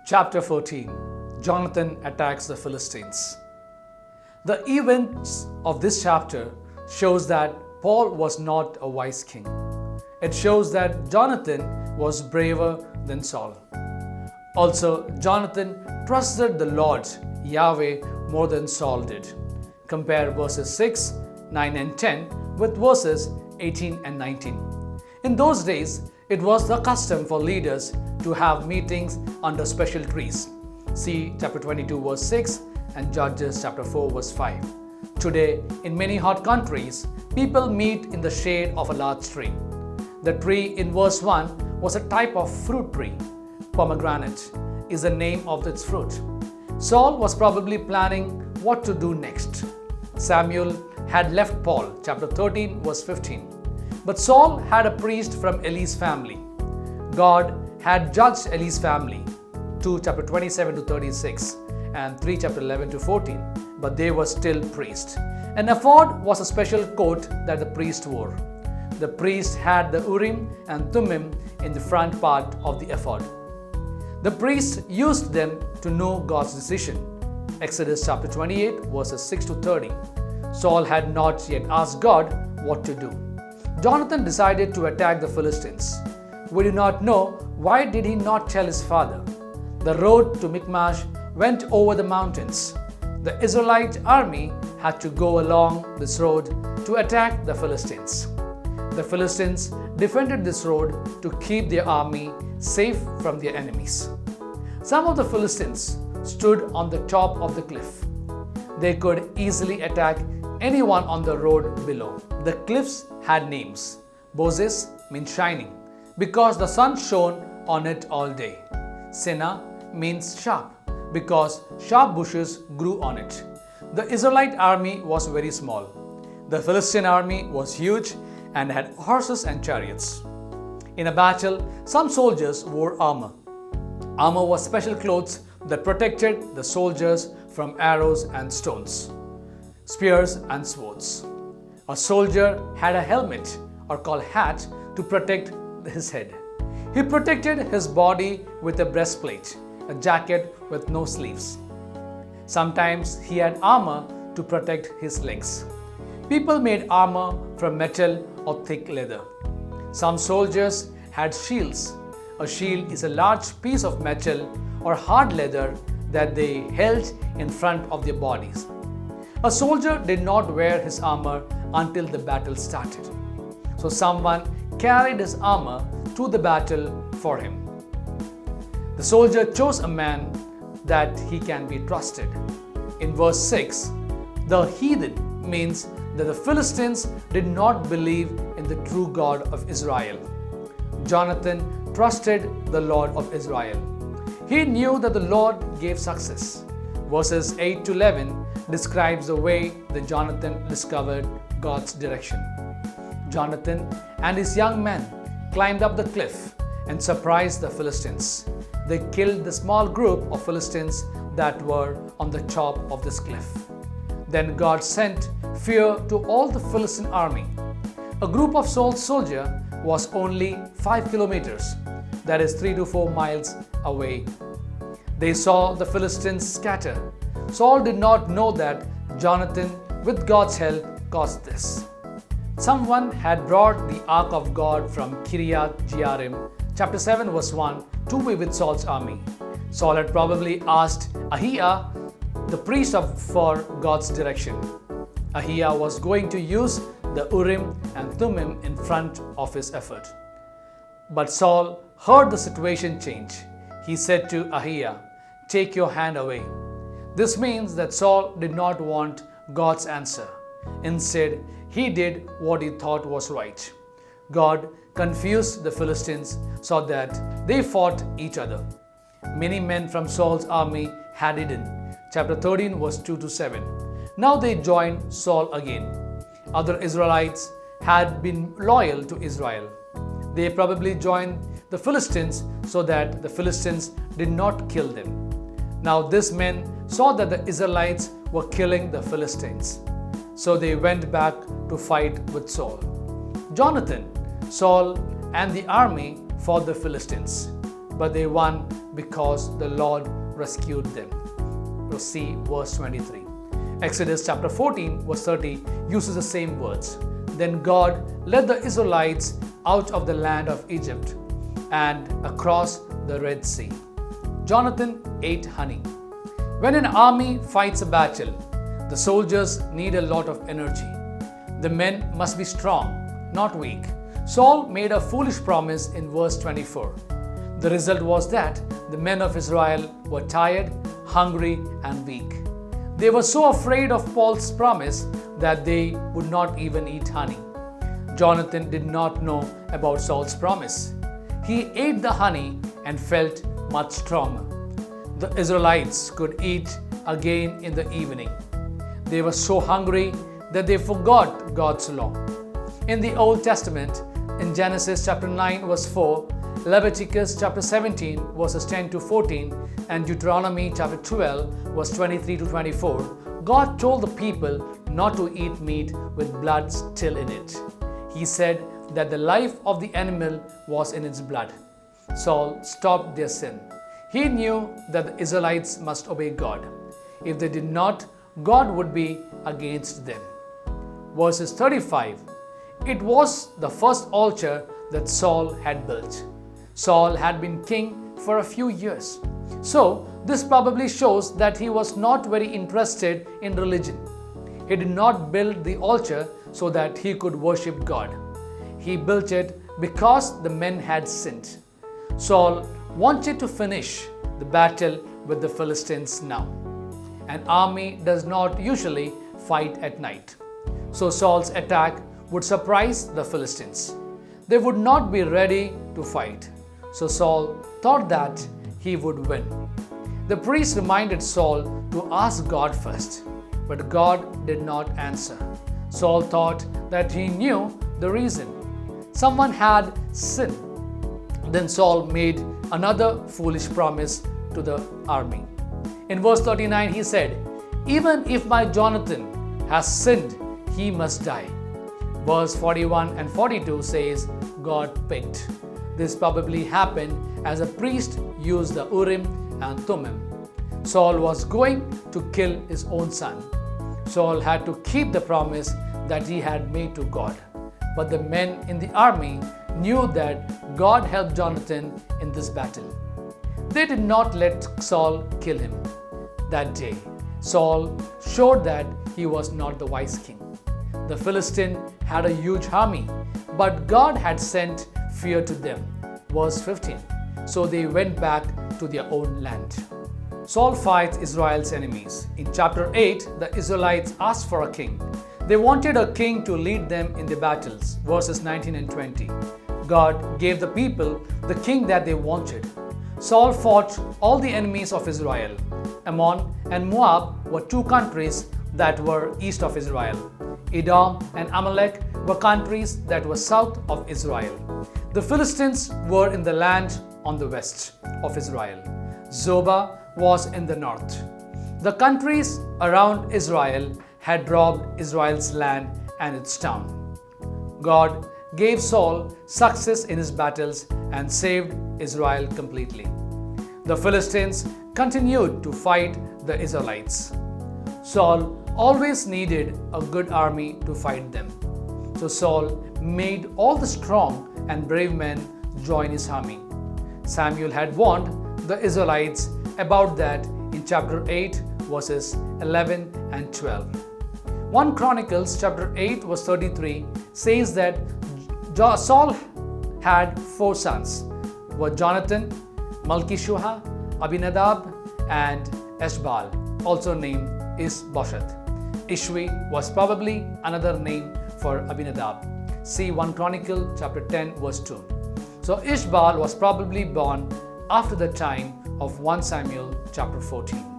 Chapter 14. Jonathan attacks the Philistines. The events of this chapter shows that Paul was not a wise king. It shows that Jonathan was braver than Saul. Also, Jonathan trusted the Lord, Yahweh, more than Saul did. Compare verses 6, 9 and 10 with verses 18 and 19. In those days, it was the custom for leaders to have meetings under special trees. See chapter 22 verse 6 and Judges chapter 4 verse 5. Today, in many hot countries, people meet in the shade of a large tree. The tree in verse 1 was a type of fruit tree. Pomegranate is the name of its fruit. Saul was probably planning what to do next. Samuel had left Paul, chapter 13 verse 15. But Saul had a priest from Eli's family. God had judged Eli's family, 2 chapter 27 to 36 and 3 chapter 11 to 14, but they were still priests. An ephod was a special coat that the priest wore. The priest had the Urim and Thummim in the front part of the ephod. The priest used them to know God's decision. Exodus chapter 28 verses 6 to 30. Saul had not yet asked God what to do. Jonathan decided to attack the Philistines. We do not know why did he not tell his father. The road to Michmash went over the mountains. The Israelite army had to go along this road to attack the Philistines. The Philistines defended this road to keep their army safe from their enemies. Some of the Philistines stood on the top of the cliff. They could easily attack anyone on the road below. The cliffs had names. Bozez means shining, because the sun shone on it all day. Senna means sharp, because sharp bushes grew on it. The Israelite army was very small. The Philistine army was huge and had horses and chariots. In a battle, some soldiers wore armor. Armor was special clothes that protected the soldiers from arrows and stones, spears and swords. A soldier had a helmet, or called hat, to protect his head. He protected his body with a breastplate, a jacket with no sleeves. Sometimes he had armor to protect his legs. People made armor from metal or thick leather. Some soldiers had shields. A shield is a large piece of metal or hard leather that they held in front of their bodies. A soldier did not wear his armor until the battle started. So someone carried his armor to the battle for him. The soldier chose a man that he can be trusted. In verse 6, the heathen means that the Philistines did not believe in the true God of Israel. Jonathan trusted the Lord of Israel. He knew that the Lord gave success. Verses 8 to 11 describes the way that Jonathan discovered God's direction. Jonathan and his young men climbed up the cliff and surprised the Philistines. They killed the small group of Philistines that were on the top of this cliff. Then God sent fear to all the Philistine army. A group of Saul's soldiers was only 5 kilometers, that is 3 to 4 miles away. They saw the Philistines scatter. Saul did not know that Jonathan, with God's help, caused this. Someone had brought the ark of God from Kiriath-Jearim, chapter 7 verse 1, to be with Saul's army. Saul had probably asked Ahiah, the priest for God's direction. Ahiah was going to use the Urim and Thummim in front of his effort. But Saul heard the situation change. He said to Ahiah, "Take your hand away." This means that Saul did not want God's answer. Instead, he did what he thought was right. God confused the Philistines so that they fought each other. Many men from Saul's army had hidden. Chapter 13 verse 2 to 7. Now they joined Saul again. Other Israelites had been loyal to Israel. They probably joined the Philistines so that the Philistines did not kill them. Now these men saw that the Israelites were killing the Philistines. So they went back to fight with Saul. Jonathan, Saul, and the army fought the Philistines. but they won because the Lord rescued them. See verse 23. Exodus chapter 14 verse 30 uses the same words. Then God led the Israelites out of the land of Egypt and across the Red Sea. Jonathan ate honey. When an army fights a battle, the soldiers need a lot of energy. The men must be strong, not weak. Saul made a foolish promise in verse 24. The result was that the men of Israel were tired, hungry, and weak. They were so afraid of Paul's promise that they would not even eat honey. Jonathan did not know about Saul's promise. He ate the honey and felt much stronger. The Israelites could eat again in the evening. They were so hungry that they forgot God's law. In the Old Testament, in Genesis chapter 9 verse 4, Leviticus chapter 17 verses 10 to 14, and Deuteronomy chapter 12 verse 23 to 24, God told the people not to eat meat with blood still in it. He said that the life of the animal was in its blood. Saul stopped their sin. He knew that the Israelites must obey God. If they did not, God would be against them. Verses 35. It was the first altar that Saul had built. Saul had been king for a few years. So, this probably shows that he was not very interested in religion. He did not build the altar so that he could worship God. He built it because the men had sinned. Saul wanted to finish the battle with the Philistines now. An army does not usually fight at night. So Saul's attack would surprise the Philistines. They would not be ready to fight. So Saul thought that he would win. The priest reminded Saul to ask God first, but God did not answer. Saul thought that he knew the reason. Someone had sinned. Then Saul made another foolish promise to the army. In verse 39 he said, "Even if my Jonathan has sinned, he must die." Verse 41 and 42 says, God picked. This probably happened as a priest used the Urim and Thummim. Saul was going to kill his own son. Saul had to keep the promise that he had made to God. But the men in the army knew that God helped Jonathan in this battle. They did not let Saul kill him. That day, Saul showed that he was not the wise king. The Philistine had a huge army, but God had sent fear to them. Verse 15. So they went back to their own land. Saul fights Israel's enemies. In chapter 8, the Israelites asked for a king. They wanted a king to lead them in the battles. Verses 19 and 20. God gave the people the king that they wanted. Saul fought all the enemies of Israel. Ammon and Moab were two countries that were east of Israel. Edom and Amalek were countries that were south of Israel. The Philistines were in the land on the west of Israel. Zobah was in the north. The countries around Israel had robbed Israel's land and its town. God gave Saul success in his battles and saved Israel completely. The Philistines continued to fight the Israelites. Saul always needed a good army to fight them. So Saul made all the strong and brave men join his army. Samuel had warned the Israelites about that in chapter 8 verses 11 and 12. 1 Chronicles chapter 8 verse 33 says that Saul had 4 sons, were Jonathan, Malchishua, Abinadab, and Eshbal, also named Ishbosheth. Ishvi was probably another name for Abinadab. See 1 Chronicle chapter 10 verse 2. So Ishbal was probably born after the time of 1 Samuel chapter 14.